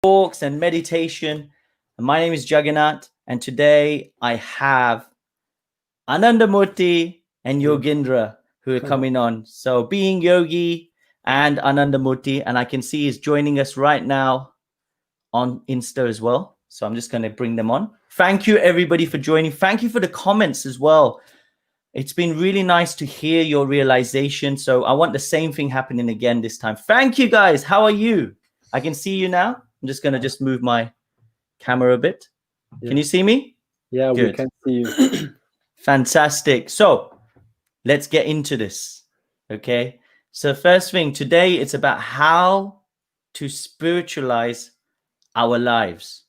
talks and meditation. My name is Jagannath, and today I have Ananda Murti and Yogindra who are coming on. So being Yogi and Ananda Murti, and I can see he's joining us right now on Insta as well. So I'm just going to bring them on. Thank you everybody for joining. Thank you for the comments as well. It's been really nice to hear your realization. So I want the same thing happening again this time. Thank you guys. How are you? I can see you now. I'm just going to move my camera a bit. Can you see me? Yeah, Good. we can see you. Fantastic. So let's get into this. Okay. So first thing today, it's about how to spiritualize our lives.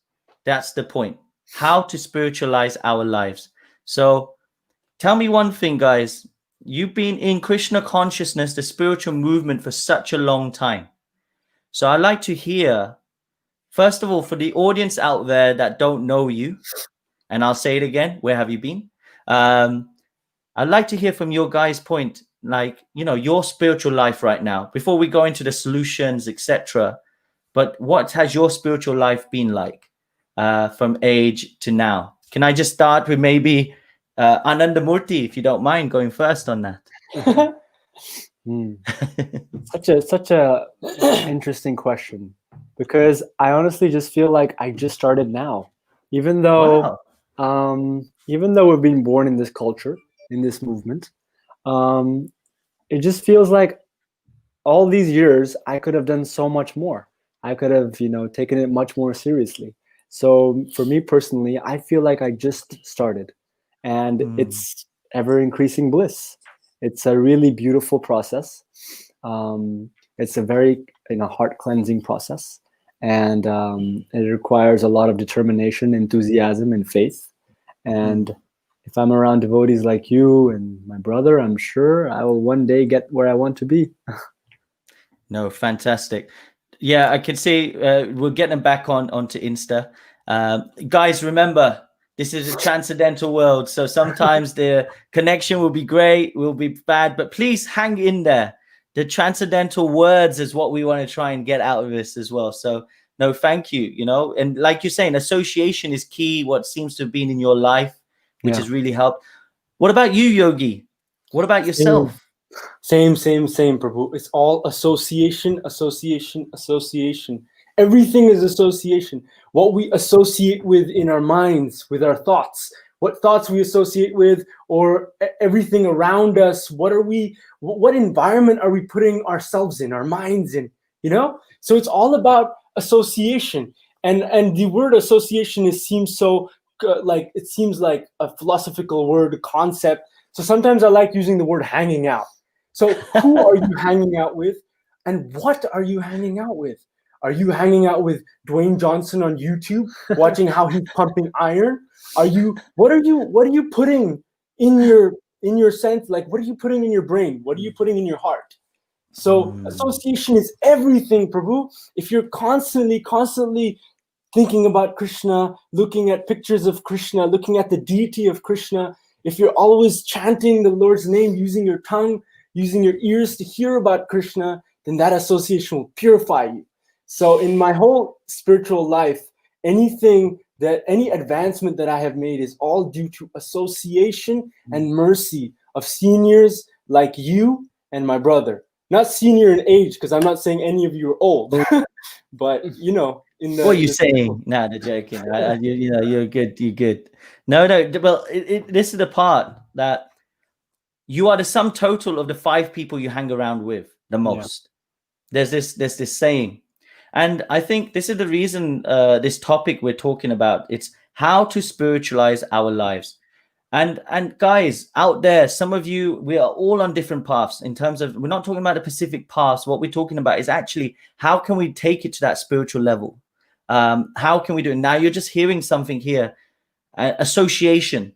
That's the point. How to spiritualize our lives. So tell me one thing, guys. You've been in Krishna consciousness, the spiritual movement, for such a long time. So I'd like to hear, first of all, for the audience out there that don't know you, and I'll say it again, where have you been? I'd like to hear from your guys' point, like, you know, your spiritual life right now, before we go into the solutions, etc. But what has your spiritual life been like from age to now? Can I just start with maybe Ananda Murti, if you don't mind going first on that? Such a interesting question, because I honestly just feel like I just started now, even though we've been born in this culture, in this movement. It just feels like all these years I could have done so much more. I could have, taken it much more seriously. So for me personally, I feel like I just started, and it's ever increasing bliss. It's a really beautiful process. It's a very heart cleansing process, and it requires a lot of determination, enthusiasm, and faith. And if I'm around devotees like you and my brother, I'm sure I will one day get where I want to be. No, fantastic. Yeah, I can see we're getting back onto Insta. Guys, remember, this is a transcendental world. So sometimes the connection will be great, will be bad, but please hang in there. The transcendental words is what we want to try and get out of this as well. So no, thank you. And like you're saying, association is key. What seems to have been in your life, which has really helped. What about you, Yogi? What about yourself? Same, Prabhu. It's all association. Everything is association. What we associate with in our minds, with our thoughts, what thoughts we associate with, or everything around us. What environment are we putting ourselves in, our minds in, So it's all about association. And the word association seems so like a philosophical word, concept. So sometimes I like using the word hanging out. So who are you hanging out with, and what are you hanging out with? Are you hanging out with Dwayne Johnson on YouTube, watching how he's pumping iron? What are you putting in your sense? Like, what are you putting in your brain? What are you putting in your heart? So association is everything, Prabhu. If you're constantly thinking about Krishna, looking at pictures of Krishna, looking at the deity of Krishna, if you're always chanting the Lord's name, using your tongue, using your ears to hear about Krishna, then that association will purify you. So in my whole spiritual life, any advancement that I have made is all due to association and mercy of seniors like you and my brother. Not senior in age, because I'm not saying any of you are old, but what are you saying? No, they're joking. You're good. You're good. No. Well, this is the part that you are the sum total of the 5 people you hang around with the most. Yeah. There's this saying, and I think this is the reason this topic we're talking about. It's how to spiritualize our lives. And guys out there, some of you, we are all on different paths in terms of, we're not talking about the specific paths. What we're talking about is actually how can we take it to that spiritual level? How can we do it? Now you're just hearing something here, association.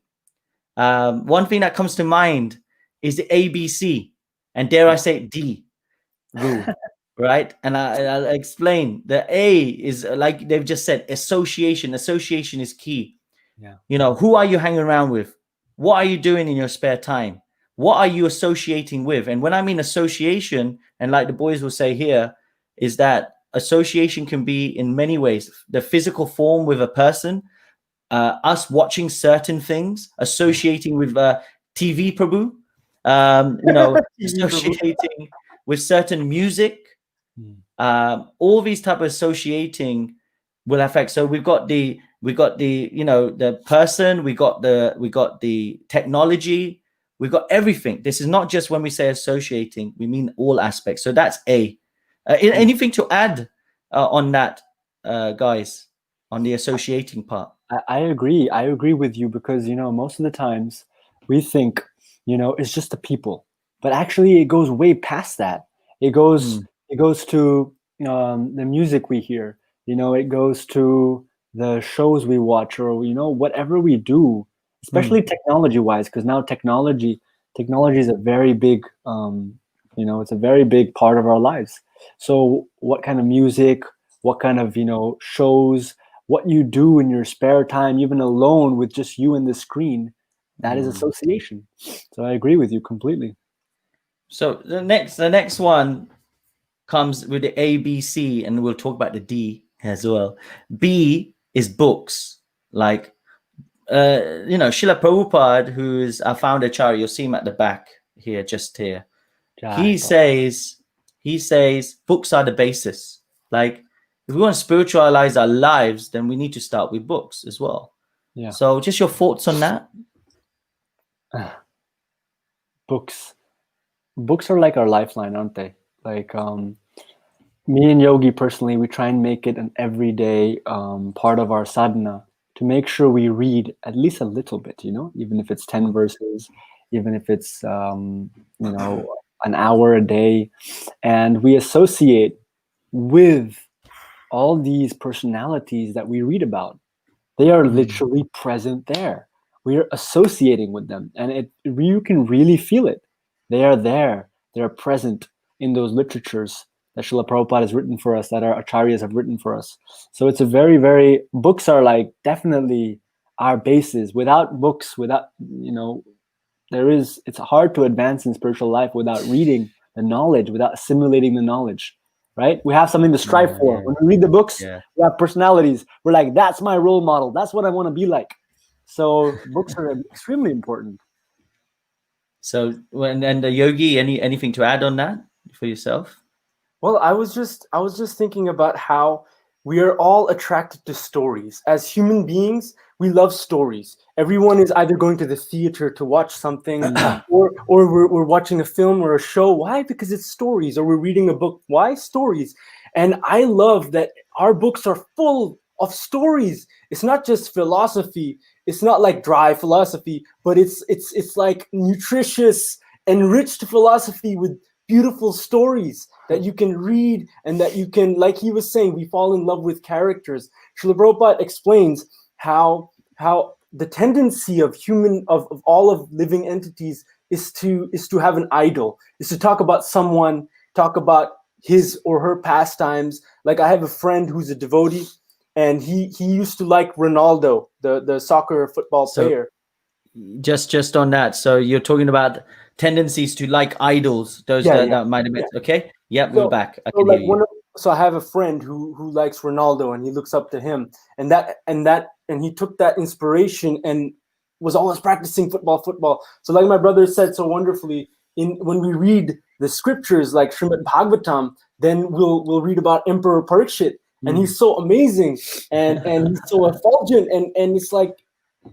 One thing that comes to mind is the ABC, and dare I say D rule, right? And I'll explain. The A is, like they've just said, association. Association is key. Yeah. Who are you hanging around with? What are you doing in your spare time? What are you associating with? And when I mean association, and like the boys will say here, is that association can be in many ways. The physical form with a person, us watching certain things, associating with TV Prabhu, associating with certain music, all these type of associating will affect. So we got the the person, we got the technology, we got everything. This is not just when we say associating, we mean all aspects. So that's anything to add on that, guys, on the associating part? I agree. I agree with you because, most of the times we think, it's just the people, but actually it goes way past that. It goes to the music we hear, it goes to the shows we watch, or, whatever we do, especially technology wise, because now technology is a very big, it's a very big part of our lives. So what kind of music, what kind of, shows, what you do in your spare time, even alone with just you and the screen, that is association. So I agree with you completely. So the next one comes with the A, B, C, and we'll talk about the D as well. B is books. Like, Srila Prabhupada, who is our founder Acharya, you'll see him at the back here, just here. He says books are the basis. Like, if we want to spiritualize our lives, then we need to start with books as well. Yeah. So just your thoughts on that? Books are like our lifeline, aren't they? Like, me and Yogi personally, we try and make it an everyday part of our sadhana to make sure we read at least a little bit, even if it's 10 verses, even if it's, an hour a day. And we associate with all these personalities that we read about. They are literally present there. We are associating with them, and you can really feel it. They are there. They are present in those literatures that Srila Prabhupada has written for us, that our acharyas have written for us. So it's a very, very, books are like definitely our basis. Without books, it's hard to advance in spiritual life without reading the knowledge, without assimilating the knowledge, right? We have something to strive for. When we read the books, we have personalities. We're like, that's my role model. That's what I want to be like. So books are extremely important. So and the Yogi, anything to add on that for yourself? Well, I was just thinking about how we are all attracted to stories. As human beings, we love stories. Everyone is either going to the theater to watch something, or we're watching a film or a show. Why? Because it's stories. Or we're reading a book. Why? Stories. And I love that our books are full of stories. It's not just philosophy. It's not like dry philosophy, but it's like nutritious, enriched philosophy with beautiful stories that you can read, and that you can, like he was saying, we fall in love with characters. Srila Prabhupada explains how the tendency of all of living entities is to have an idol, is to talk about someone, talk about his or her pastimes. Like, I have a friend who's a devotee, and he used to like Ronaldo, the soccer football player. Just on that. So you're talking about tendencies to like idols. Those that might have been okay. Yep, we're back. I can hear you. So I have a friend who likes Ronaldo, and he looks up to him, and he took that inspiration and was always practicing football. So like my brother said so wonderfully, when we read the scriptures like Srimad Bhagavatam, then we'll read about Emperor Parikshit, and he's so amazing and he's so effulgent, and it's like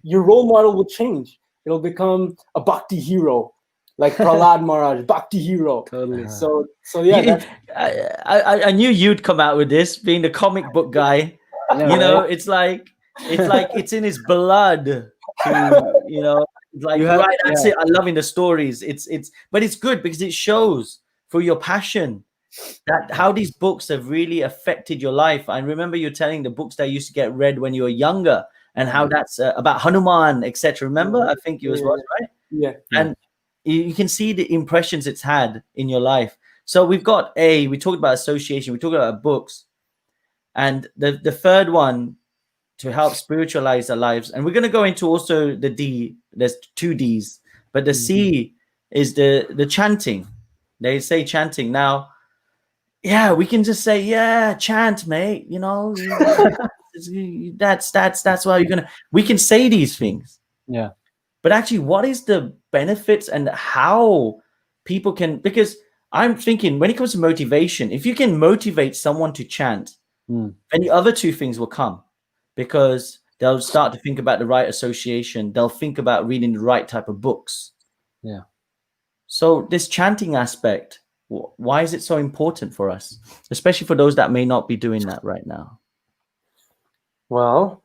your role model will change. It'll become a bhakti hero. Like Prahlad Maharaj, bhakti hero. Totally. So yeah. I knew you'd come out with this, being the comic book guy. It's like it's in his blood. That's it. I'm loving the stories. But it's good because it shows for your passion that how these books have really affected your life. I remember you telling the books that used to get read when you were younger, and how that's about Hanuman, etc. Remember? I think you was right. Yeah. And you can see the impressions it's had in your life. So we talked about association, we talked about books, and the third one to help spiritualize our lives. And we're going to go into also the D. There's 2 Ds, but the C is the chanting. They say chanting. Now, yeah, we can just say, yeah, chant, mate. You know, that's why you're gonna. We can say these things. Yeah. But actually, what is the benefits and how people can? Because I'm thinking when it comes to motivation, if you can motivate someone to chant, then the other two things will come, because they'll start to think about the right association. They'll think about reading the right type of books. Yeah. So this chanting aspect, why is it so important for us, especially for those that may not be doing that right now? Well,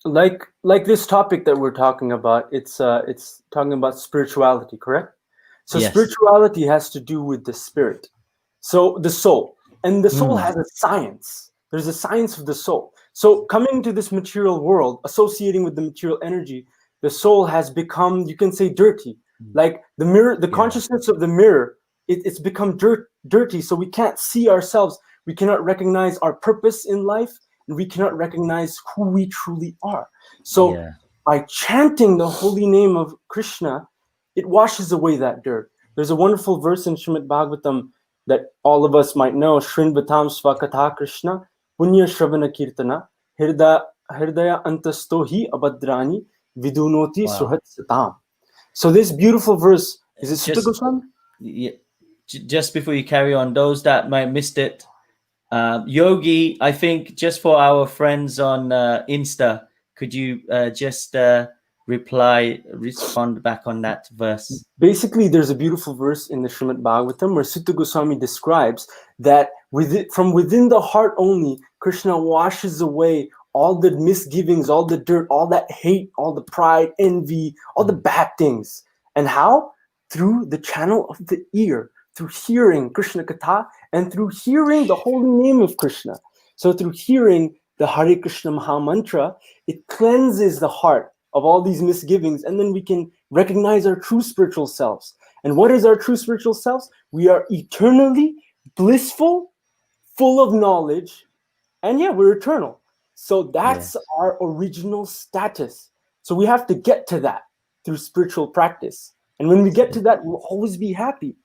like this topic that we're talking about, it's talking about spirituality, correct? So Yes. spirituality has to do with the spirit, so the soul, and the soul has a science. There's a science of the soul. So coming to this material world, associating with the material energy, the soul has become, you can say, dirty. Like the mirror, the consciousness of the mirror, it's become dirty. So we can't see ourselves. We cannot recognize our purpose in life. And we cannot recognize who we truly are. So by chanting the holy name of Krishna, it washes away that dirt. There's a wonderful verse in Srimad Bhagavatam that all of us might know. Shrinvatam svakatha Krishna punya shravana kirtana hirdaya antastohi abadrani vidunoti suhat satam. So this beautiful verse, is it Sutta Goswami? Yeah, just before you carry on, those that might missed it, Yogi, I think just for our friends on Insta, could you just respond back on that verse? Basically, there's a beautiful verse in the Srimad Bhagavatam where Sutta Goswami describes that from within the heart only, Krishna washes away all the misgivings, all the dirt, all that hate, all the pride, envy, all the bad things. And how? Through the channel of the ear, through hearing Krishna Katha, and through hearing the holy name of Krishna. So through hearing the Hare Krishna Maha Mantra, it cleanses the heart of all these misgivings, and then we can recognize our true spiritual selves. And what is our true spiritual selves? We are eternally blissful, full of knowledge, and we're eternal. So that's our original status. So we have to get to that through spiritual practice. And when we get to that, we'll always be happy.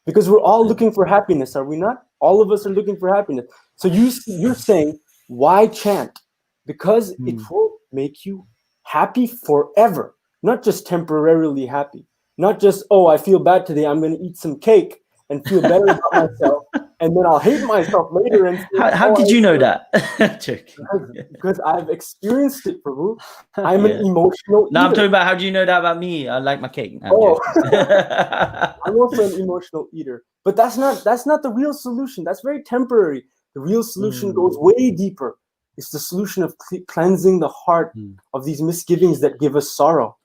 Because we're all looking for happiness, are we not? All of us are looking for happiness. So you're saying, why chant? Because it will make you happy forever, not just temporarily happy. Not just, oh, I feel bad today, I'm going to eat some cake and feel better about myself, and then I'll hate myself later. And say, how did you know that? Because I've experienced it, Prabhu. I'm an emotional eater. No, I'm talking about, how do you know that about me? I like my cake. I'm also an emotional eater. But that's not the real solution. That's very temporary. The real solution goes way deeper. It's the solution of cleansing the heart of these misgivings that give us sorrow.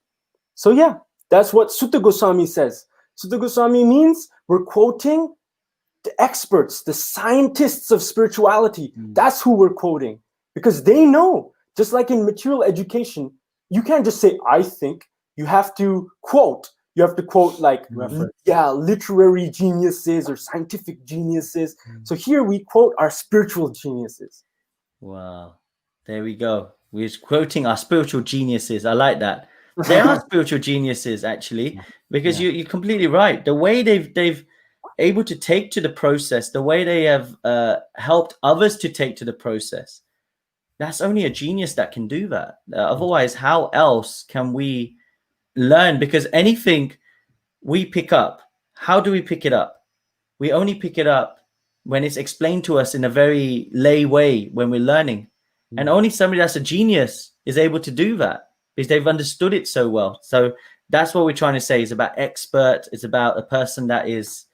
So that's what Sutta Goswami says. Sutta Goswami means we're quoting the experts, the scientists of spirituality. That's who we're quoting, because they know. Just like in material education, you can't just say, I think. You have to quote. You have to quote like literary geniuses or scientific geniuses. So here we quote our spiritual geniuses. Wow. There we go. We're quoting our spiritual geniuses. I like that. They are spiritual geniuses, actually, because you're completely right. The way they've able to take to the process, the way they have helped others to take to the process, that's only a genius that can do that. Otherwise, how else can we learn? Because anything we pick up, how do we pick it up? We only pick it up when it's explained to us in a very lay way when we're learning. And only somebody that's a genius is able to do that, because they've understood it so well. So that's what we're trying to say. It's about expert. It's about a person that is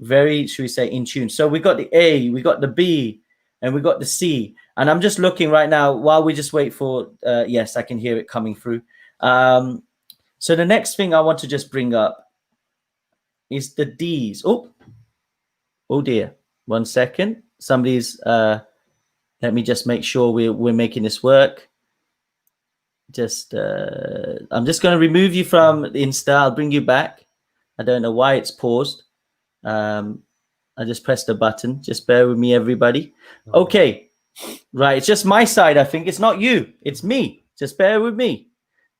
very, should we say, in tune. So we got the A, we got the B, and we got the C. And I'm just looking right now while we just wait for, yes, I can hear it coming through. So the next thing I want to just bring up is the D's. Oh dear. 1 second. Somebody's, let me just make sure we're making this work. Just, I'm just going to remove you from Insta. I'll bring you back. I don't know why it's paused. I just pressed the button. Just bear with me, everybody. Okay. Right. It's just my side, I think. It's not you. It's me. Just bear with me.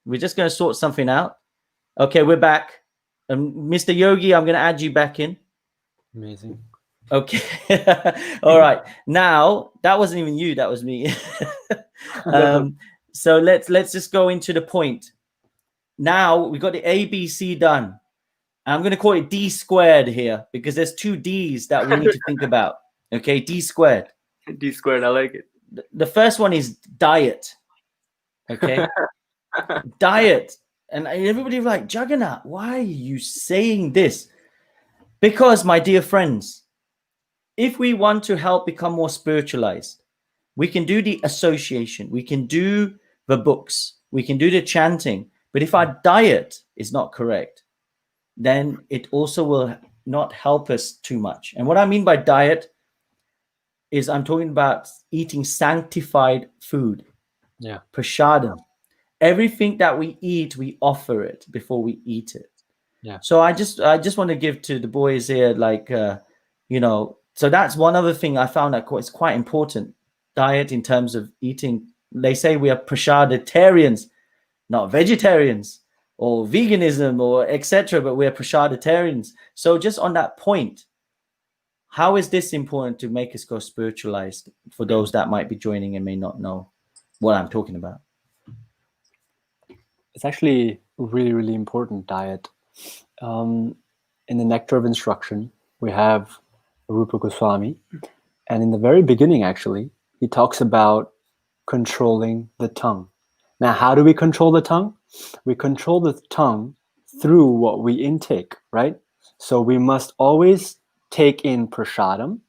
We're just going to sort something out. Okay, we're back. Mr. Yogi, I'm going to add you back in. Amazing. Okay. All right. Now that wasn't even you. That was me. So let's just go into the point. Now we got the ABC done. I'm going to call it D squared here because there's two D's that we need to think about. Okay, D squared. D squared, I like it. The first one is diet. Okay, diet. And everybody's like, Jagannath, why are you saying this? Because, my dear friends, if we want to help become more spiritualized, we can do the association, we can do the books, we can do the chanting. But if our diet is not correct, then it also will not help us too much. And what I mean by diet is I'm talking about eating sanctified food. Yeah. Prasadam. Everything that we eat, we offer it before we eat it. Yeah. So I just want to give to the boys here, like, so that's one other thing I found that it's quite important. Diet in terms of eating. They say we are prasaditarians, not vegetarians or veganism or etc., but we're prasaditarians. So just on that point, how is this important to make us go spiritualized for those that might be joining and may not know what I'm talking about? It's actually really, really important, diet. In the Nectar of Instruction, we have Rupa Goswami, and in the very beginning, actually, he talks about controlling the tongue. Now, how do we control the tongue? We control the tongue through what we intake, right? So we must always take in prasadam,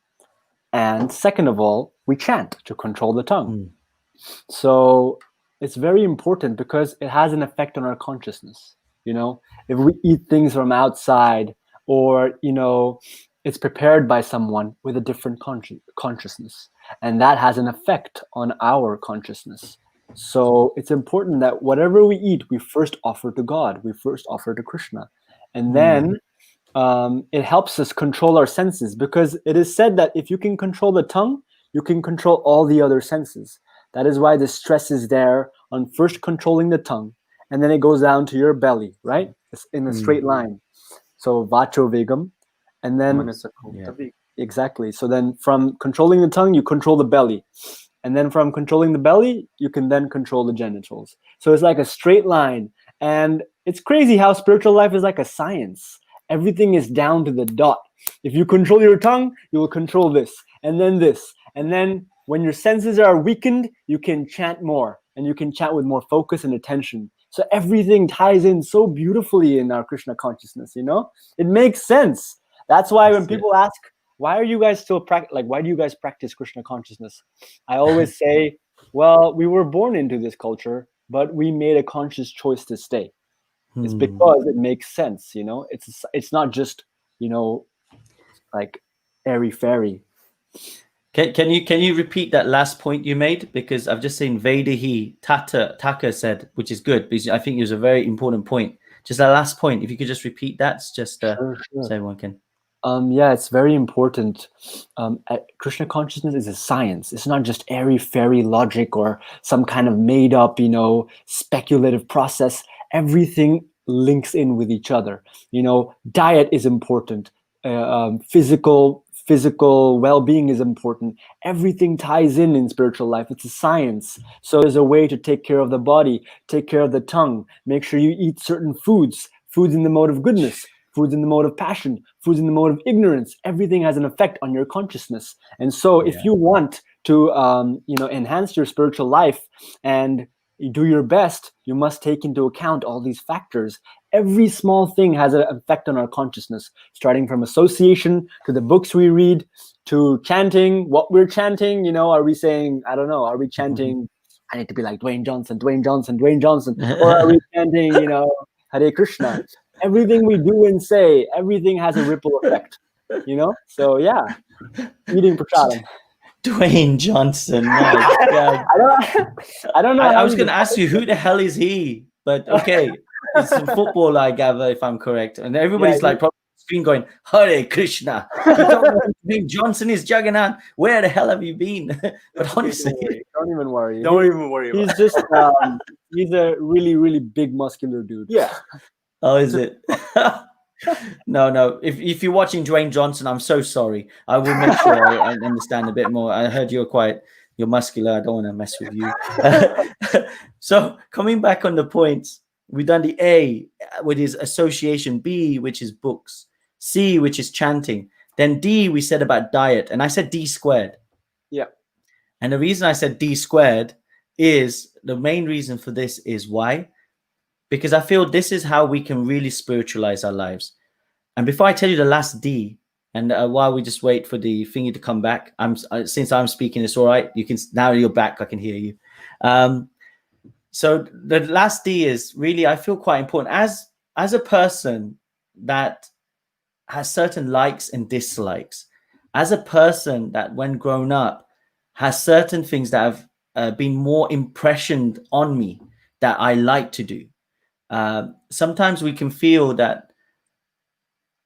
and second of all, we chant to control the tongue. So it's very important because it has an effect on our consciousness. If we eat things from outside, or it's prepared by someone with a different consciousness, and that has an effect on our consciousness. So it's important that whatever we eat, we first offer to God, we first offer to Krishna, and then it helps us control our senses, because it is said that if you can control the tongue, you can control all the other senses. That is why the stress is there on first controlling the tongue, and then it goes down to your belly, right? It's in a straight line. So vacho vegam, and then exactly. So then from controlling the tongue, you control the belly, and then from controlling the belly, you can then control the genitals. So it's like a straight line, and it's crazy how spiritual life is like a science. Everything is down to the dot. If you control your tongue, you will control this, and then this, and then when your senses are weakened, you can chant more, and you can chant with more focus and attention. So everything ties in so beautifully in our Krishna consciousness, It makes sense. That's why when people ask, why are you guys still why do you guys practice Krishna consciousness? I always say, well, we were born into this culture, but we made a conscious choice to stay. It's because it makes sense, It's not just, like airy-fairy. Can you repeat that last point you made? Because I've just seen Vedahi Taka said, which is good, because I think it was a very important point. Just that last point, if you could just repeat that, just sure. So everyone can. Yeah, it's very important. Krishna consciousness is a science. It's not just airy-fairy logic or some kind of made-up, speculative process. Everything links in with each other. Diet is important. Physical well-being is important. Everything ties in spiritual life. It's a science. So there's a way to take care of the body, take care of the tongue, make sure you eat certain foods in the mode of goodness, foods in the mode of passion, foods in the mode of ignorance. Everything has an effect on your consciousness. And so if you want to enhance your spiritual life and you do your best, you must take into account all these factors. Every small thing has an effect on our consciousness, starting from association to the books we read to chanting, what we're chanting. Are we saying, I don't know, are we chanting, I need to be like Dwayne Johnson, or are we chanting, Hare Krishna? Everything we do and say, everything has a ripple effect, So yeah, eating prasadam. Dwayne Johnson, my God. I don't know. I was going to ask you, who the hell is he? But okay, it's in football, I gather, if I'm correct. And everybody's like probably on the screen going, Hare Krishna. You don't know who Dwayne Johnson is, Jagannath. Where the hell have you been? But honestly, don't even worry. Don't even worry. He's just he's a really, really big muscular dude. Yeah. Oh, is it? No. If you're watching Dwayne Johnson, I'm so sorry. I will make sure I understand a bit more. I heard you're muscular. I don't want to mess with you. So coming back on the points, we've done the A, which is association, B, which is books, C, which is chanting. Then D, we said about diet, and I said D squared. Yeah. And the reason I said D squared is the main reason for this is why? Because I feel this is how we can really spiritualize our lives. And before I tell you the last D, and while we just wait for the thingy to come back, since I'm speaking, it's all right. You can, now you're back, I can hear you. So the last D is really, I feel quite important as a person that has certain likes and dislikes, as a person that when grown up has certain things that have been more impressioned on me that I like to do. Sometimes we can feel that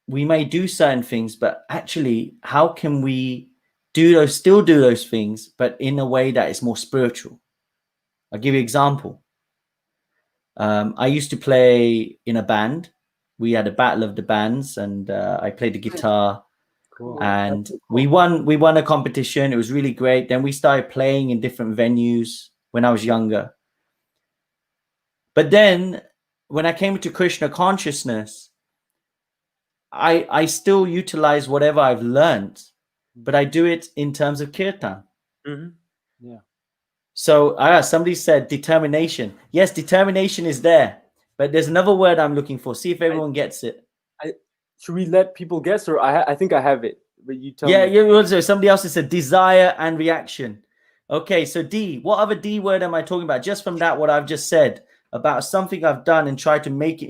we may do certain things, but actually, how can we still do those things, but in a way that is more spiritual? I'll give you an example. I used to play in a band. We had a battle of the bands, and I played the guitar. Cool. And cool. we won a competition. It was really great. Then we started playing in different venues when I was younger. But then when I came to Krishna consciousness, I still utilize whatever I've learned, but I do it in terms of kirtan. Mm-hmm. Yeah. So somebody said determination. Yes, determination is there, but there's another word I'm looking for. See if everyone gets it. Should we let people guess, or I think I have it, but you tell me. Yeah. Somebody else has said desire and reaction. Okay, so D. What other D word am I talking about? Just from that, what I've just said about something I've done and tried to make it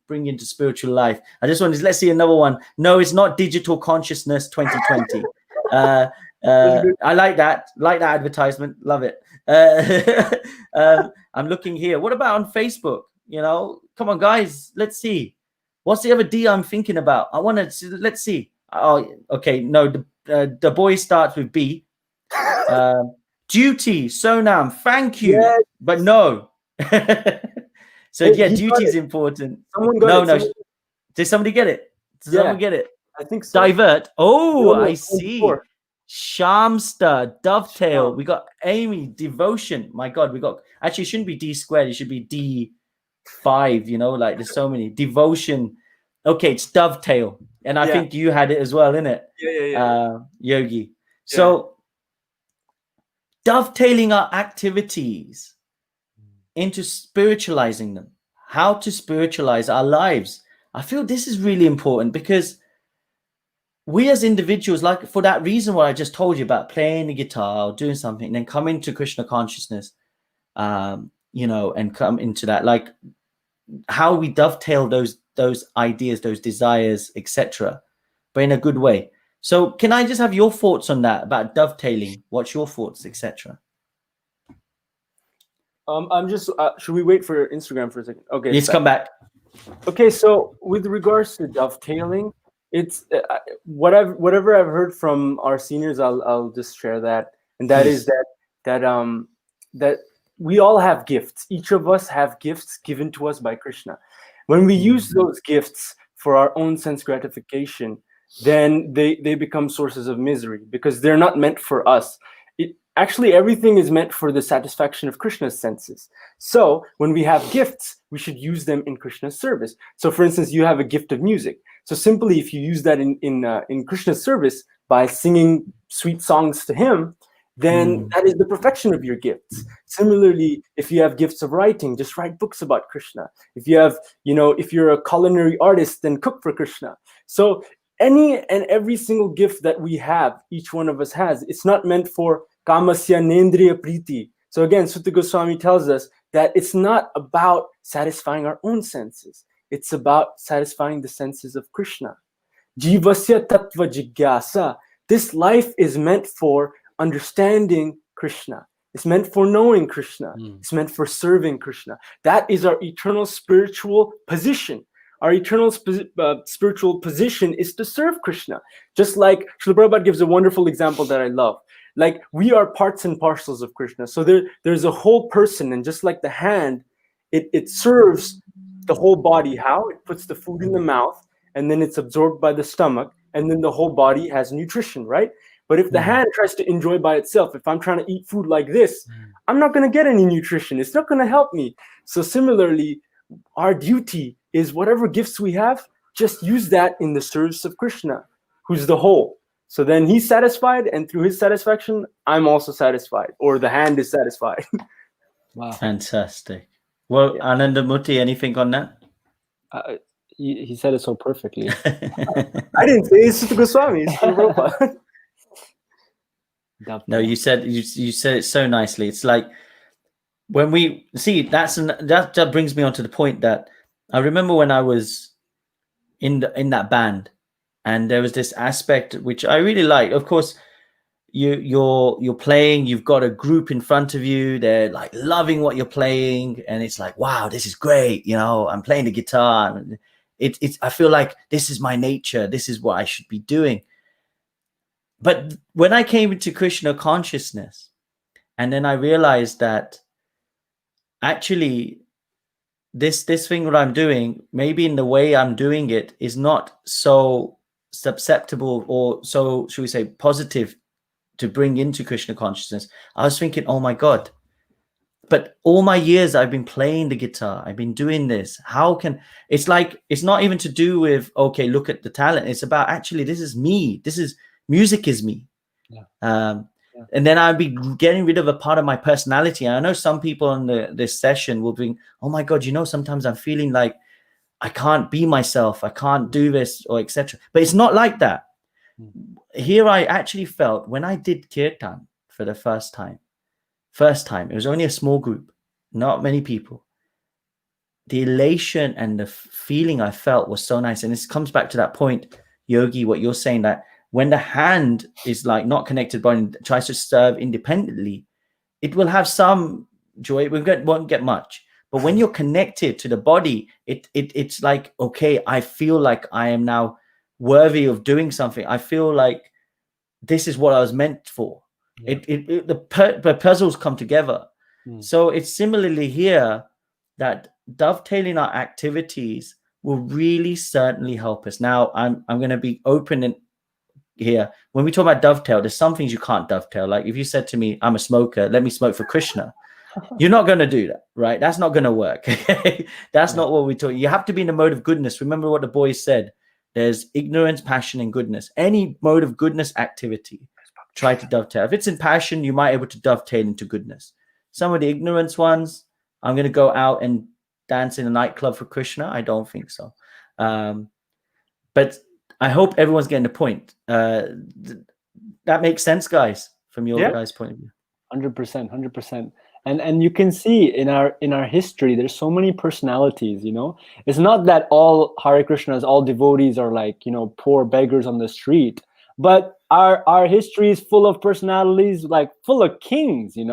bring into spiritual life. I just wanted to, let's see another one. No, it's not digital consciousness 2020. I like that advertisement. Love it. I'm looking here. What about on Facebook? Come on, guys. Let's see. What's the other D I'm thinking about? Let's see. Oh, okay. No, the boy starts with B. Duty, Sonam, thank you. Yes. But no. So duty is important. Someone got it. No. Did somebody get it? Did someone get it? I think so. Divert. Oh, I see. Shamster, dovetail. We got Amy, devotion. My God, actually it shouldn't be D squared. It should be D5. Like there's so many. Devotion. Okay, it's dovetail, and I think you had it as well, innit? Yeah. Yogi. So dovetailing our activities into spiritualizing them, how to spiritualize our lives. I feel this is really important because we as individuals, like for that reason what I just told you about playing the guitar or doing something and then coming to Krishna consciousness, and come into that, like how we dovetail those ideas, those desires, etc., but in a good way. So can I just have your thoughts on that about dovetailing? What's your thoughts, etc.? I'm just should we wait for Instagram for a second? Okay, let's come back. Okay, so with regards to dovetailing, it's whatever I've heard from our seniors, I'll just share that, and that is that we all have gifts. Each of us have gifts given to us by Krishna. When we use those gifts for our own sense gratification, then they become sources of misery because they're not meant for us. Actually, everything is meant for the satisfaction of Krishna's senses. So when we have gifts, we should use them in Krishna's service. So for instance, you have a gift of music. So simply if you use that in Krishna's service by singing sweet songs to him, then that is the perfection of your gifts. Similarly, if you have gifts of writing, just write books about Krishna. If you have, if you're a culinary artist, then cook for Krishna. So any and every single gift that we have, each one of us has, it's not meant for kamasya nendriya priti. So again, Sutta Goswami tells us that it's not about satisfying our own senses. It's about satisfying the senses of Krishna. Jivasya tattva jigyasa. This life is meant for understanding Krishna. It's meant for knowing Krishna. It's meant for serving Krishna. That is our eternal spiritual position. Our eternal spiritual position is to serve Krishna. Just like Srila Prabhupada gives a wonderful example that I love. Like we are parts and parcels of Krishna. So there's a whole person, and just like the hand, it serves the whole body. How? It puts the food in the mouth, and then it's absorbed by the stomach, and then the whole body has nutrition, right? But if the hand tries to enjoy by itself, if I'm trying to eat food like this, I'm not going to get any nutrition. It's not going to help me. So similarly, our duty is whatever gifts we have, just use that in the service of Krishna, who's the whole. So then he's satisfied, and through his satisfaction, I'm also satisfied, or the hand is satisfied. Wow. Fantastic. Well, Ananda Murti, anything on that? He said it so perfectly. I didn't say it's Sutta Goswami. It's Prabhupada. No, you said it so nicely. It's like when we see that brings me on to the point that I remember when I was in that band, and there was this aspect which I really like. Of course, you're playing, you've got a group in front of you, they're like loving what you're playing, and it's like, wow, this is great, I'm playing the guitar, and I feel like this is my nature, this is what I should be doing. But when I came into Krishna consciousness, and then I realized that actually this thing that I'm doing, maybe in the way I'm doing it, is not so susceptible, or so, should we say, positive to bring into Krishna consciousness. I was thinking, oh my God, but all my years I've been playing the guitar, I've been doing this. It's like, it's not even to do with, okay, look at the talent. It's about, actually, this is me. Music is me. Yeah. And then I'd be getting rid of a part of my personality. And I know some people on this session will be, oh my God, sometimes I'm feeling like I can't be myself, I can't do this, or etc. But it's not like that. Here I actually felt, when I did kirtan for the first time, it was only a small group, not many people. The elation and the feeling I felt was so nice. And this comes back to that point, Yogi, what you're saying, that when the hand is like not connected but tries to serve independently, it will have some joy. It won't get much. But when you're connected to the body, it's like, okay, I feel like I am now worthy of doing something. I feel like this is what I was meant for. Yeah. The puzzles come together. So it's similarly here that dovetailing our activities will really certainly help us. Now, I'm going to be open and here. When we talk about dovetail, there's some things you can't dovetail. Like if you said to me, I'm a smoker, let me smoke for Krishna. You're not going to do that, right? That's not going to work. That's not what we're talking. You have to be in the mode of goodness. Remember what the boys said. There's ignorance, passion, and goodness. Any mode of goodness activity, try to dovetail. If it's in passion, you might be able to dovetail into goodness. Some of the ignorance ones, I'm going to go out and dance in a nightclub for Krishna. I don't think so. But I hope everyone's getting the point. That makes sense, guys, from your guys' point of view. 100%. And you can see in our history, there's so many personalities, It's not that all Hare Krishnas, all devotees are like, poor beggars on the street. But our history is full of personalities, like full of kings, King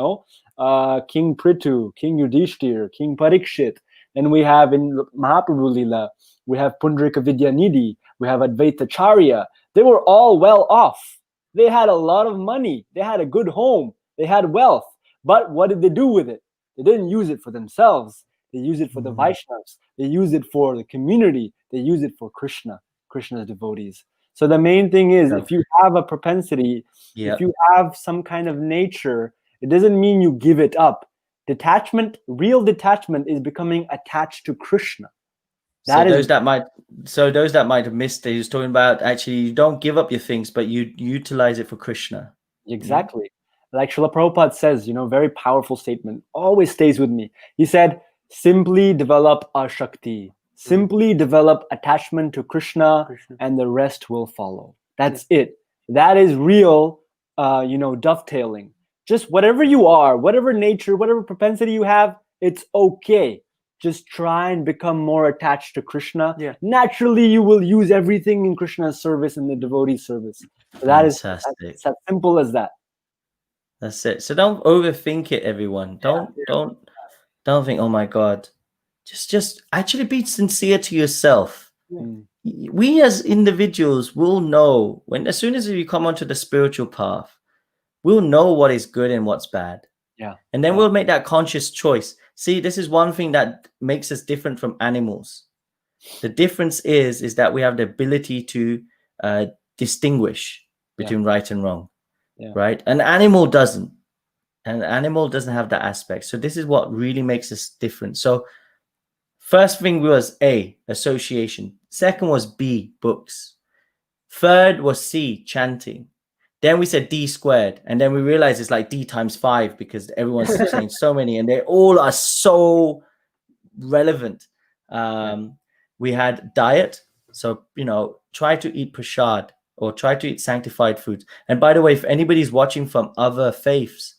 Prithu, King Yudhishthir, King Parikshit. And we have in Mahaprabhu Lila, we have Pundarika Vidyanidhi, we have Advaitacharya. They were all well off. They had a lot of money. They had a good home. They had wealth. But what did they do with it? They didn't use it for themselves. They used it for the Vaishnavas. They used it for the community. They used it for Krishna's devotees. So the main thing is, if you have a propensity, if you have some kind of nature, it doesn't mean you give it up. Real detachment is becoming attached to Krishna. Those that might have missed it, he was talking about, actually, you don't give up your things, but you utilize it for Krishna. Exactly. Like Srila Prabhupada says, very powerful statement, always stays with me. He said, simply develop Ashakti. Simply develop attachment to Krishna, and the rest will follow. That's it. That is real, dovetailing. Just whatever you are, whatever nature, whatever propensity you have, it's okay. Just try and become more attached to Krishna. Yeah. Naturally, you will use everything in Krishna's service and the devotee service. So that's as simple as that. That's it. So don't overthink it, everyone. Don't think, oh my God. Just actually be sincere to yourself. We as individuals will know as soon as you come onto the spiritual path, we'll know what is good and what's bad. Yeah. And then we'll make that conscious choice. See, this is one thing that makes us different from animals. The difference is that we have the ability to distinguish between right and wrong, right? An animal doesn't. An animal doesn't have that aspect. So this is what really makes us different. So first thing was A, association. Second was B, books. Third was C, chanting. Then we said D squared. And then we realized it's like D times 5 because everyone's saying so many and they all are so relevant. We had diet. So, try to eat prasad or try to eat sanctified foods. And by the way, if anybody's watching from other faiths,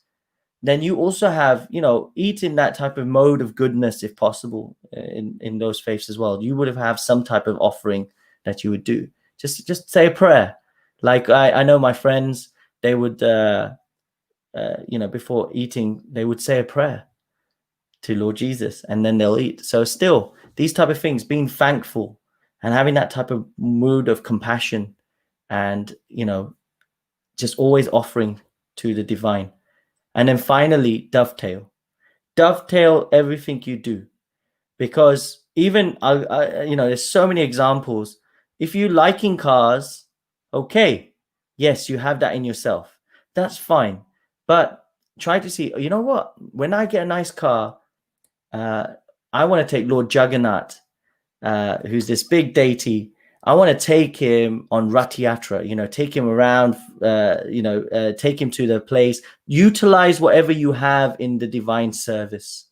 then you also have, eat in that type of mode of goodness, if possible, in those faiths as well. You would have some type of offering that you would do. Just say a prayer. Like I know my friends, they would, before eating, they would say a prayer to Lord Jesus, and then they'll eat. So still, these type of things, being thankful and having that type of mood of compassion, and just always offering to the divine. And then finally, dovetail everything you do, because even there's so many examples. If you liking cars, okay, yes, you have that in yourself. That's fine, but try to see. You know what? When I get a nice car, I want to take Lord Jagannatha, who's this big deity. I want to take him on Rath Yatra, take him around, take him to the place, utilize whatever you have in the divine service.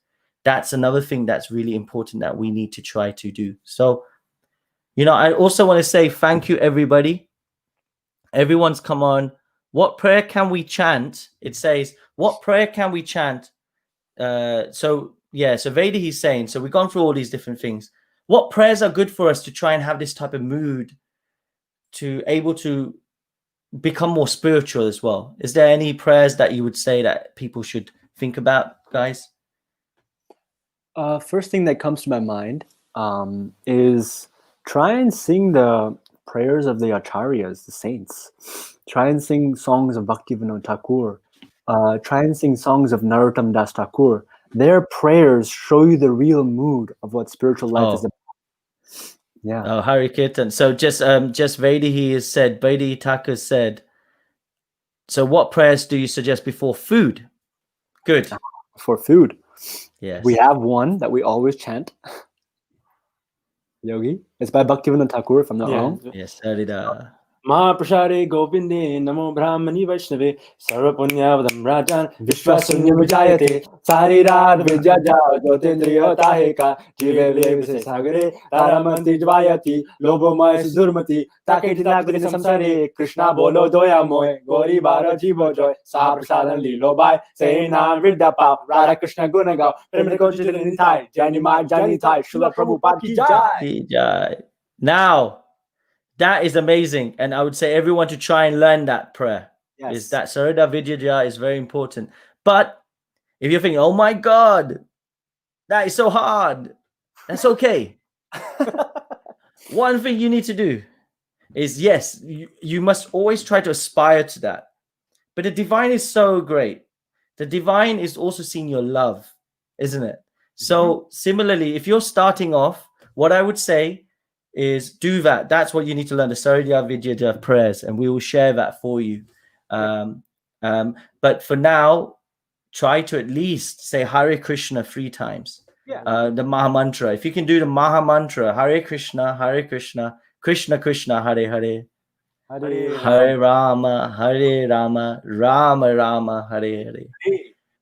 That's another thing that's really important that we need to try to do. So, I also want to say thank you, everybody. Everyone's come on. What prayer can we chant? It says, what prayer can we chant? So Veda, he's saying, so we've gone through all these different things. What prayers are good for us to try and have this type of mood to able to become more spiritual as well? Is there any prayers that you would say that people should think about, guys? First thing that comes to my mind is try and sing the prayers of the acharyas, the saints. Try and sing songs of Bhaktivinoda Thakur. Try and sing songs of Narottam Das Thakur. Their prayers show you the real mood of what spiritual life is about. Yeah. Oh, Hari Kirtan. So just Vaidehi Thakur said, so what prayers do you suggest before food? Good. For food. Yes. We have one that we always chant. Yogi. It's by Bhaktivinoda Thakur, if I'm not wrong. Yes, Harida. Mahaprashade Govinde Namo Brahmani Vaishnave Sarva Punyavadam Rajan Vishwasunya Vijayate Sarirad Vijaja Jyotindriya Taheka Jive Vivise Sagare Taramanti Jvayati Lobomaya Durmati Taketi Nagri Samsare Krishna Bolo Doya Moy Gori Bara Jivo Joy Saprasadan Lilo Bai Sena Vidya Pap Radha Krishna Gunagao Premriko Chitrinithai Janimai Janithai Shula Prabhupada Ki Jai. Now, that is amazing. And I would say everyone to try and learn that prayer. Yes. Is that Sarada Vidyaya is very important. But if you're thinking, oh my God, that is so hard, that's okay. One thing you need to do is, yes, you must always try to aspire to that. But the divine is so great. The divine is also seeing your love, isn't it? So similarly, if you're starting off, what I would say is do that. That's what you need to learn, the Sarada Vidyaya prayers, and we will share that for you. But for now, try to at least say Hare Krishna 3 times. The Maha Mantra. If you can do the Maha Mantra, Hare Krishna, Krishna Krishna, Hare Hare, Hare Rama, Rama Rama, Hare Hare.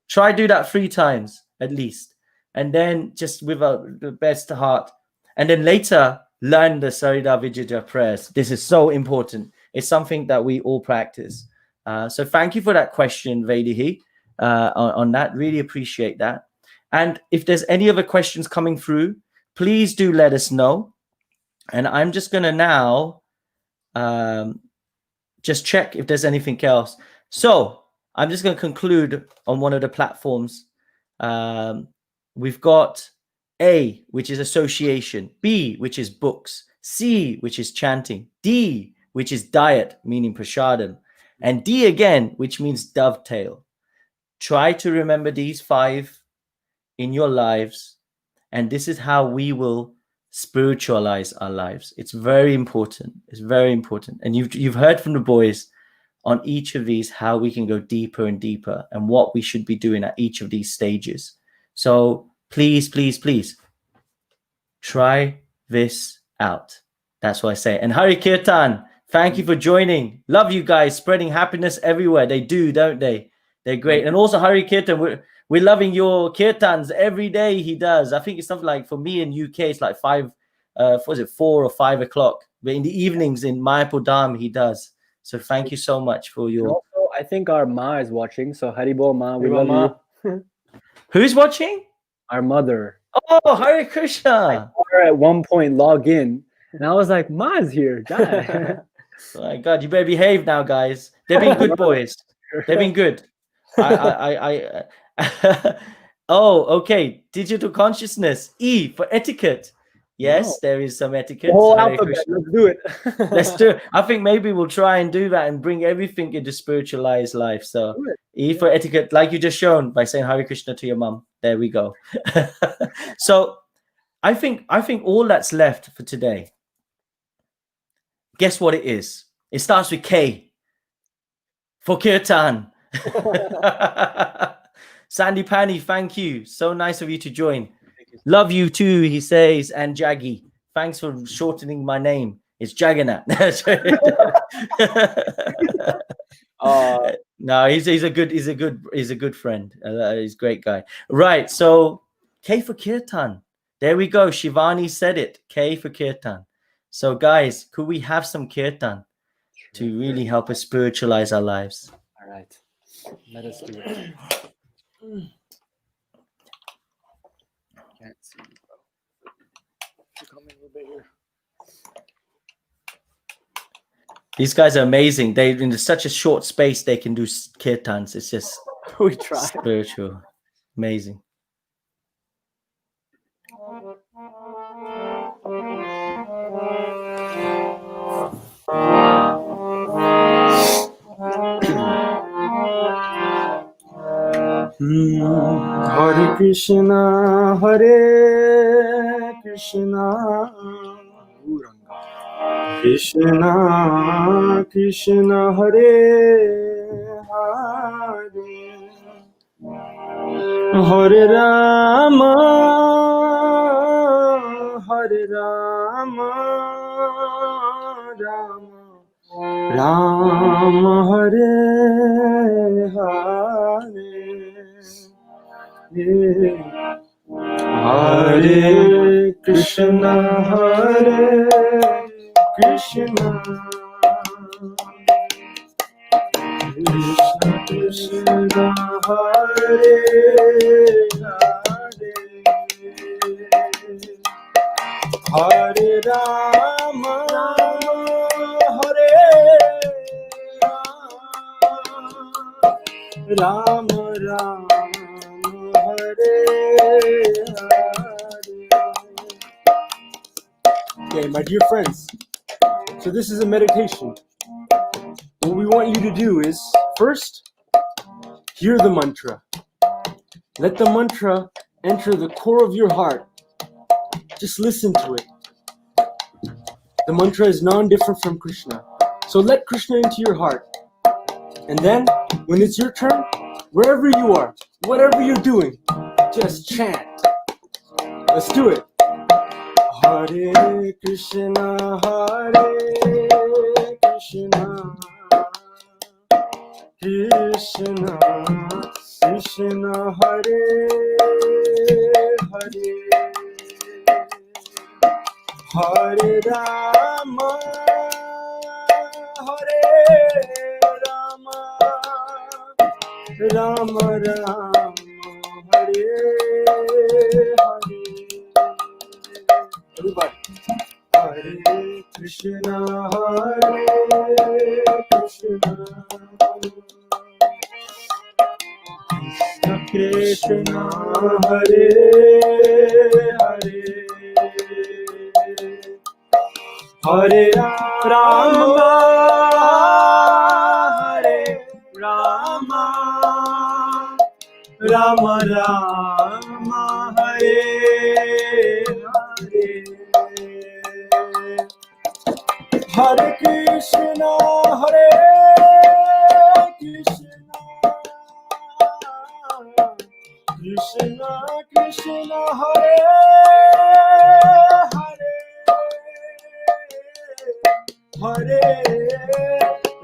Try do that 3 times at least, and then just with the best heart, and then later learn the Sarada Vidyaya prayers. This is so important. It's something that we all practice. So thank you for that question, Vaidehi, on that. Really appreciate that. And if there's any other questions coming through, please do let us know. And I'm just going to now just check if there's anything else. So I'm just going to conclude on one of the platforms. We've got A, which is association, B, which is books, C, which is chanting, D, which is diet, meaning prasadam, and D again, which means dovetail. Try to remember these 5 in your lives, and this is how we will spiritualize our lives. It's very important. It's very important. And you've heard from the boys on each of these how we can go deeper and deeper and what we should be doing at each of these stages. So please, please, please try this out. That's what I say. And Hari Kirtan, thank you for joining. Love you guys, spreading happiness everywhere. They do, don't they? They're great. And also Hari Kirtan, we're loving your kirtans every day. He does. I think it's something like, for me in UK, it's like 4 or 5 o'clock. But in the evenings in Mayapur Dham, he does. So thank you so much for your. Also, I think our Ma is watching. So Haribol Ma, we love you. Who's watching? Our mother. Oh, Hare Krishna. I saw her at one point log in, and I was like, Ma's here. Oh my God, you better behave now, guys. They've been good boys. They've been good. Oh, okay. Digital consciousness. E for etiquette. Yes, there is some etiquette. The whole alphabet. Let's do it. Let's do it. I think maybe we'll try and do that and bring everything into spiritualized life. So E for etiquette, like you just shown by saying Hare Krishna to your mum. There we go. So I think all that's left for today. Guess what it is? It starts with K for Kirtan. Sandy Pani, thank you. So nice of you to join. Love you too, he says. And Jaggy, thanks for shortening my name. It's Jagannath. No, he's a good friend. He's a great guy. Right. So K for Kirtan. There we go. Shivani said it. K for Kirtan. So guys, could we have some Kirtan to really help us spiritualize our lives? All right. Let us do it. Can't see you, bro. You come in a little bit here. These guys are amazing. They in such a short space they can do kirtans. It's just we try. Spiritual, amazing. Hare Krishna, Hare Krishna, Krishna Krishna, Hare Hare, Hare Rama, Hare Rama, Rama Rama, Hare Hare. Hare Krishna, Hare Krishna, Krishna Krishna, Hare Hare, Hare Rama, Hare Rama, Rama Rama, Okay, my dear friends, so this is a meditation. What we want you to do is, first, hear the mantra. Let the mantra enter the core of your heart. Just listen to it. The mantra is non-different from Krishna. So let Krishna into your heart. And then, when it's your turn, wherever you are, whatever you're doing, just chant. Let's do it. Hare Krishna, Hare Krishna, Krishna Krishna, Hare Hare, Hare Rama, Hare Rama, Rama Rama, Hare Hare. Everybody. Hare Krishna, Hare Krishna, Krishna Krishna, Hare Hare, Hare Rama, Hare Rama, Rama Rama, Hare Hare. Hare Krishna, Hare Krishna, Krishna Krishna, Hare Hare, Hare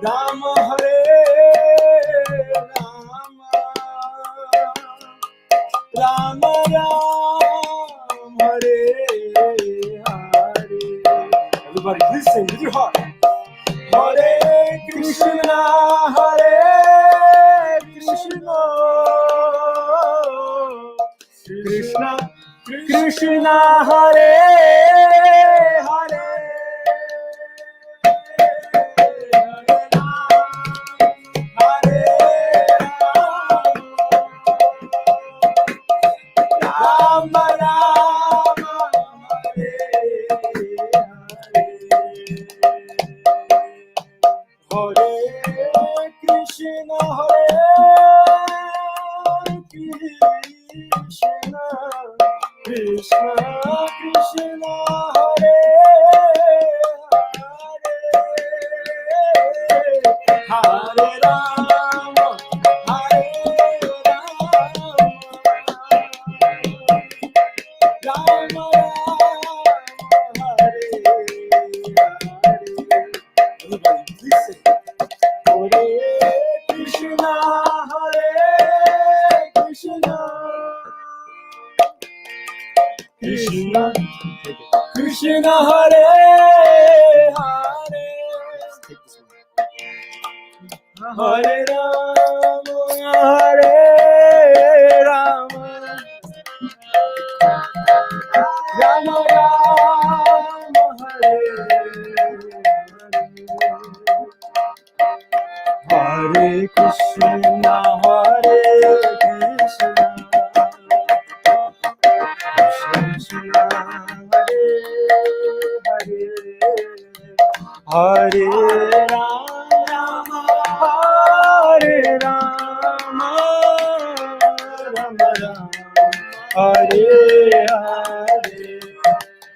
Rama, Hare Rama, Rama Ram, Hare Hare. Everybody, please sing with your heart. Hare Krishna, Hare Krishna, Krishna Krishna, Hare Hare, Hare Rama, Rama Hare Hare, Hare Krishna, Hare Krishna, Krishna Krishna, Hare Hare, Hare Rama, Hare Rama, Rama Rama, Hare Hare. Everybody, please sing. Hare Krishna, Hare Krishna, Krishna Krishna, Hare Hare, Hare Rama, Hare Rama, Rama Rama, Hare Hare, Hare Krishna, Hare Krishna, Krishna Hare Hare, Hare Rama, Hare Rama, Rama Rama, Hare Hare,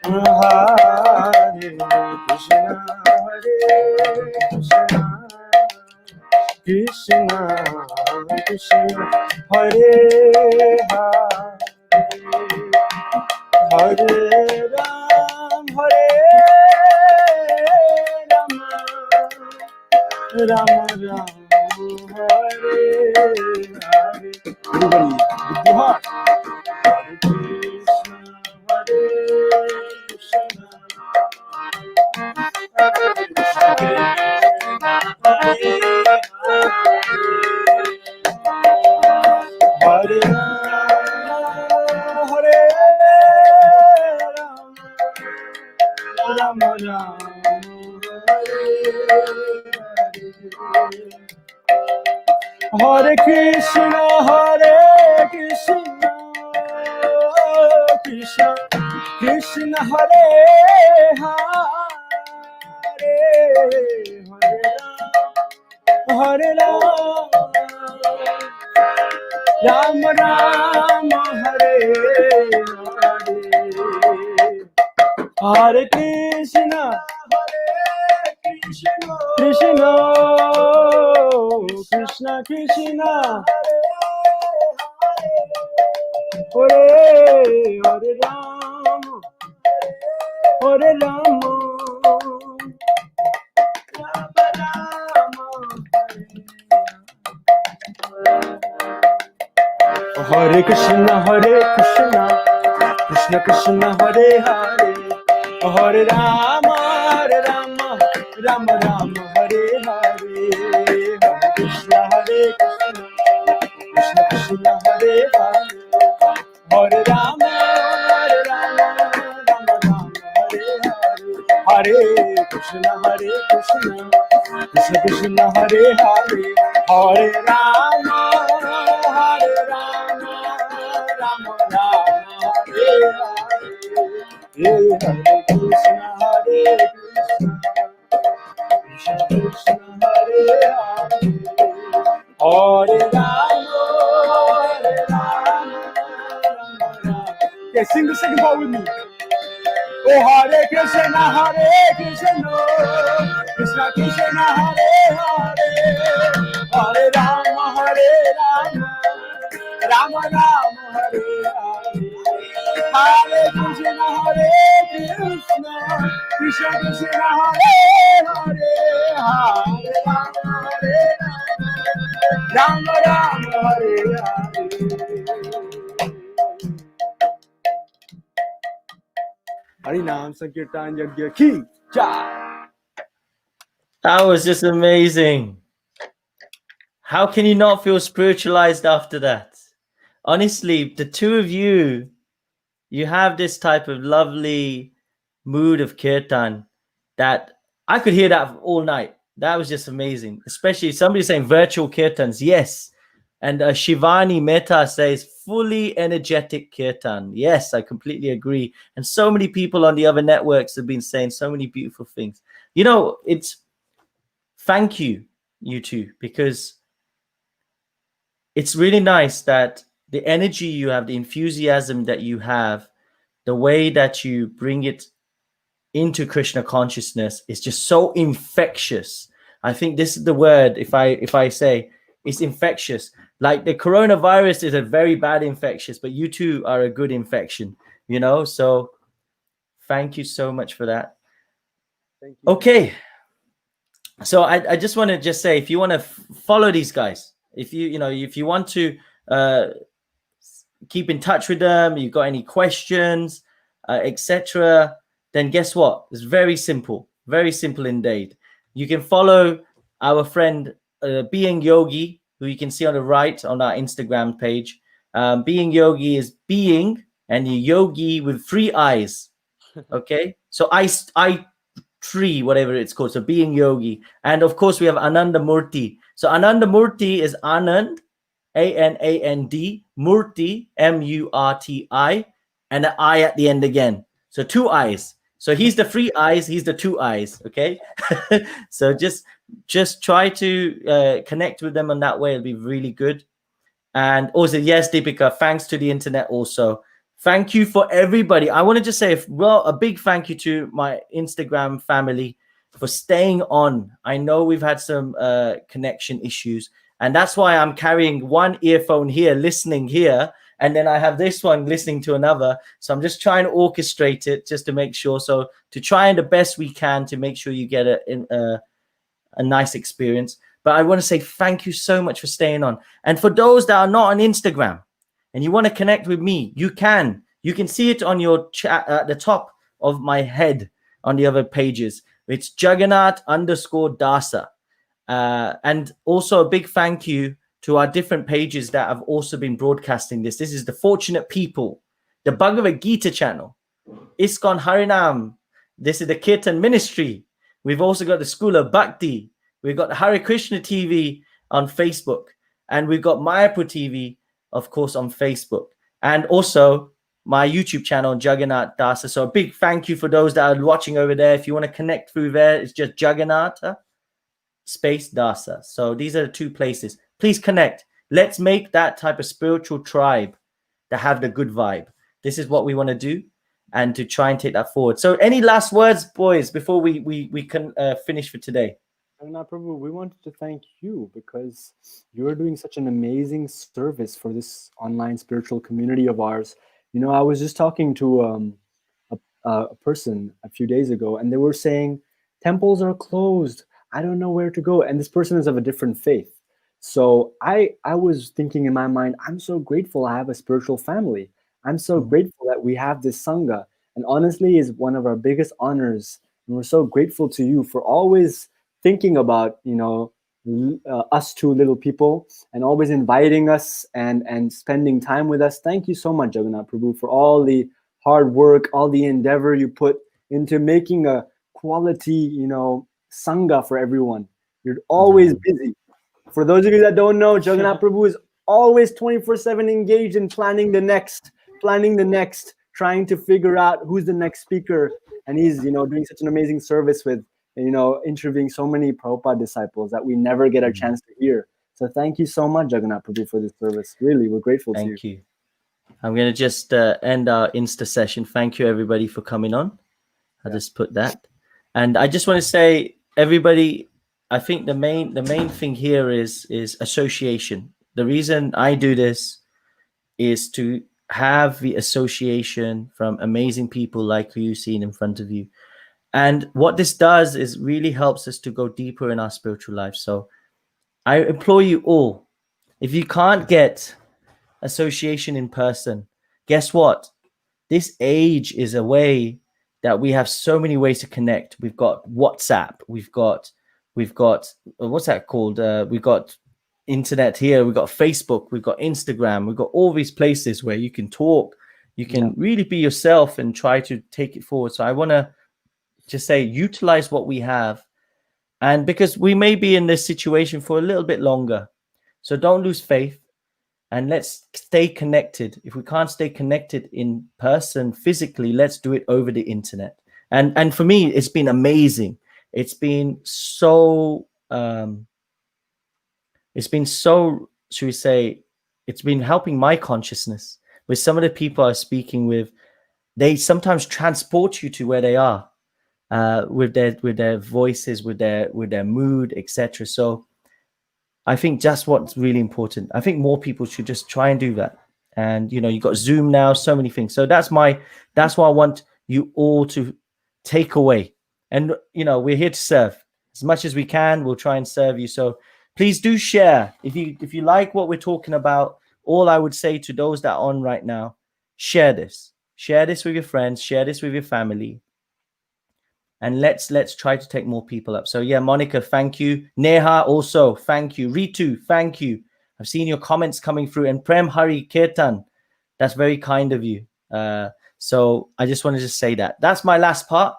Hare Krishna, Hare Krishna, Krishna Krishna, Hare Hare, Hare Ram, Hare Rama, Rama Ram, Hare Hare. Everybody, with your heart. Hare Krishna, Hare Krishna, Hare Krishna, Hare Rama, Hare Rama, Rama Rama, Hare Krishna, Hare Krishna, Krishna Krishna, Hare Hare, Hare Rama, Rama Rama, Hare Hare, Hare Krishna, Krishna Krishna Krishna, Hare Hare Rama, Hare Rama, Rama Rama, Hare Krishna, Hare Krishna, Krishna Krishna, Hare Hare, Hare Rama, Hare Rama, Rama Rama, Hare Hare, Hare Krishna, Hare Krishna, Krishna Krishna, Hare Hare, Hare Rama, Hare Rama, Rama Rama, Hare Hare, Hare Krishna, Hare Krishna, Krishna Krishna, Hare Hare, Hare Rama, Hare Rama, Rama Rama, Hare Hare, Hare Krishna, Hare Krishna, Krishna Krishna, Hare Hare, Hare Rama, Hare Rama, Rama Rama. Okay, sing the second part with me. Oh, Hare Krishna, Hare Krishna, Krishna Krishna Hare Hare, Hare Rama Hare Rama, Rama Rama Hare Hare, Hare Krishna Hare Krishna, Krishna Krishna Hare Hare, Hare Rama Hare Rama, Rama Rama Hare Hare. Harinam Sankirtan Yagya Ki Jai. That was just amazing. How can you not feel spiritualized after that? Honestly, the two of you, you have this type of lovely mood of kirtan that I could hear that all night. That was just amazing. Especially somebody saying virtual kirtans. Yes. And Shivani Mehta says fully energetic kirtan. Yes, I completely agree. And so many people on the other networks have been saying so many beautiful things. You know, it's thank you, you two, because it's really nice that the energy you have, the enthusiasm that you have, the way that you bring it into Krishna consciousness is just so infectious. I think this is the word, if I say, it's infectious. Like the coronavirus is a very bad infectious, but you two are a good infection, you know? So thank you so much for that. Thank you. Okay. So I just want to just say, if you want to follow these guys, if you want to keep in touch with them, you've got any questions, etc., then guess what? It's very simple indeed. You can follow our friend Being Yogi, who you can see on the right on our Instagram page. Being Yogi is being and yogi with 3 eyes. Okay, so I tree, whatever it's called. So Being Yogi, and of course we have Ananda Murti. So Ananda Murti is Anand, Anand, Murti, Murti, and an I at the end again. So 2 eyes. So he's the 3 eyes, he's the 2 eyes. Okay. So just try to connect with them on that way. It'll be really good. And also, yes, Deepika, thanks to the internet also. Thank you for everybody. I want to just say, a big thank you to my Instagram family for staying on. I know we've had some connection issues, and that's why I'm carrying one earphone here, listening here, and then I have this one listening to another. So I'm just trying to orchestrate it just to make sure. So to try and the best we can to make sure you get a nice experience. But I want to say thank you so much for staying on. And for those that are not on Instagram and you want to connect with me, you can see it on your chat at the top of my head on the other pages. It's Jagannath_Dasa. And also a big thank you to our different pages that have also been broadcasting this. This is the Fortunate People, the Bhagavad Gita channel, ISKCON Harinam. This is the Kirtan Ministry. We've also got the School of Bhakti. We've got the Hare Krishna TV on Facebook. And we've got Mayapur TV, of course, on Facebook. And also my YouTube channel, Jagannatha Dasa. So a big thank you for those that are watching over there. If you want to connect through there, it's just Jagannatha space Dasa. So these are the 2 places. Please connect. Let's make that type of spiritual tribe that have the good vibe. This is what we want to do, and to try and take that forward. So any last words, boys, before we can finish for today? Jagannath Prabhu, we wanted to thank you because you are doing such an amazing service for this online spiritual community of ours. You know, I was just talking to a person a few days ago, and they were saying, temples are closed. I don't know where to go. And this person is of a different faith. So I was thinking in my mind, I'm so grateful I have a spiritual family. I'm so grateful that we have this Sangha. And honestly, is one of our biggest honors. And we're so grateful to you for always thinking about, us 2 little people, and always inviting us and spending time with us. Thank you so much, Jagannath Prabhu, for all the hard work, all the endeavor you put into making a quality, Sangha for everyone. You're always busy. For those of you that don't know, Jagannath Prabhu is always 24/7 engaged in planning the next, trying to figure out who's the next speaker. And he's, doing such an amazing service with, interviewing so many Prabhupada disciples that we never get a chance to hear. So thank you so much, Jagannath Prabhu, for this service. Really, we're grateful to you. Thank you. I'm going to just end our Insta session. Thank you, everybody, for coming on. I'll just put that. And I just want to say, everybody, I think the main thing here is association. The reason I do this is to have the association from amazing people like who you've seen in front of you. And what this does is really helps us to go deeper in our spiritual life. So I implore you all, if you can't get association in person, guess what? This age is a way that we have so many ways to connect. We've got WhatsApp, we've got what's that called? We've got internet here, we've got Facebook, we've got Instagram, we've got all these places where you can talk, you can really be yourself and try to take it forward. So I want to just say, utilize what we have, and because we may be in this situation for a little bit longer, so don't lose faith, and let's stay connected. If we can't stay connected in person physically, let's do it over the internet. And for me, it's been amazing. It's been so should we say, it's been helping my consciousness. With some of the people I was speaking with, they sometimes transport you to where they are, with their voices, with their mood, etc. So I think just what's really important. I think more people should just try and do that. And you got Zoom now, so many things. So that's what I want you all to take away. And we're here to serve as much as we can. We'll try and serve you. So please do share. If you like what we're talking about, all I would say to those that are on right now, share this. Share this with your friends. Share this with your family. And let's try to take more people up. So yeah, Monica, thank you. Neha, also, thank you. Ritu, thank you. I've seen your comments coming through. And Prem Hari Kirtan, that's very kind of you. So I just wanted to say that. That's my last part.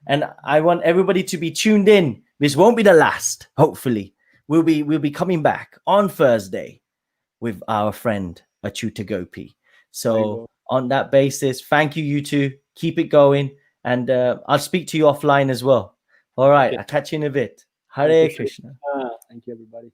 And I want everybody to be tuned in. This won't be the last, hopefully. We'll be coming back on Thursday with our friend Achyuta Gopi. So on that basis, thank you, you two. Keep it going. And I'll speak to you offline as well. All right. Okay. I'll catch you in a bit. Hare Krishna. Thank you, everybody.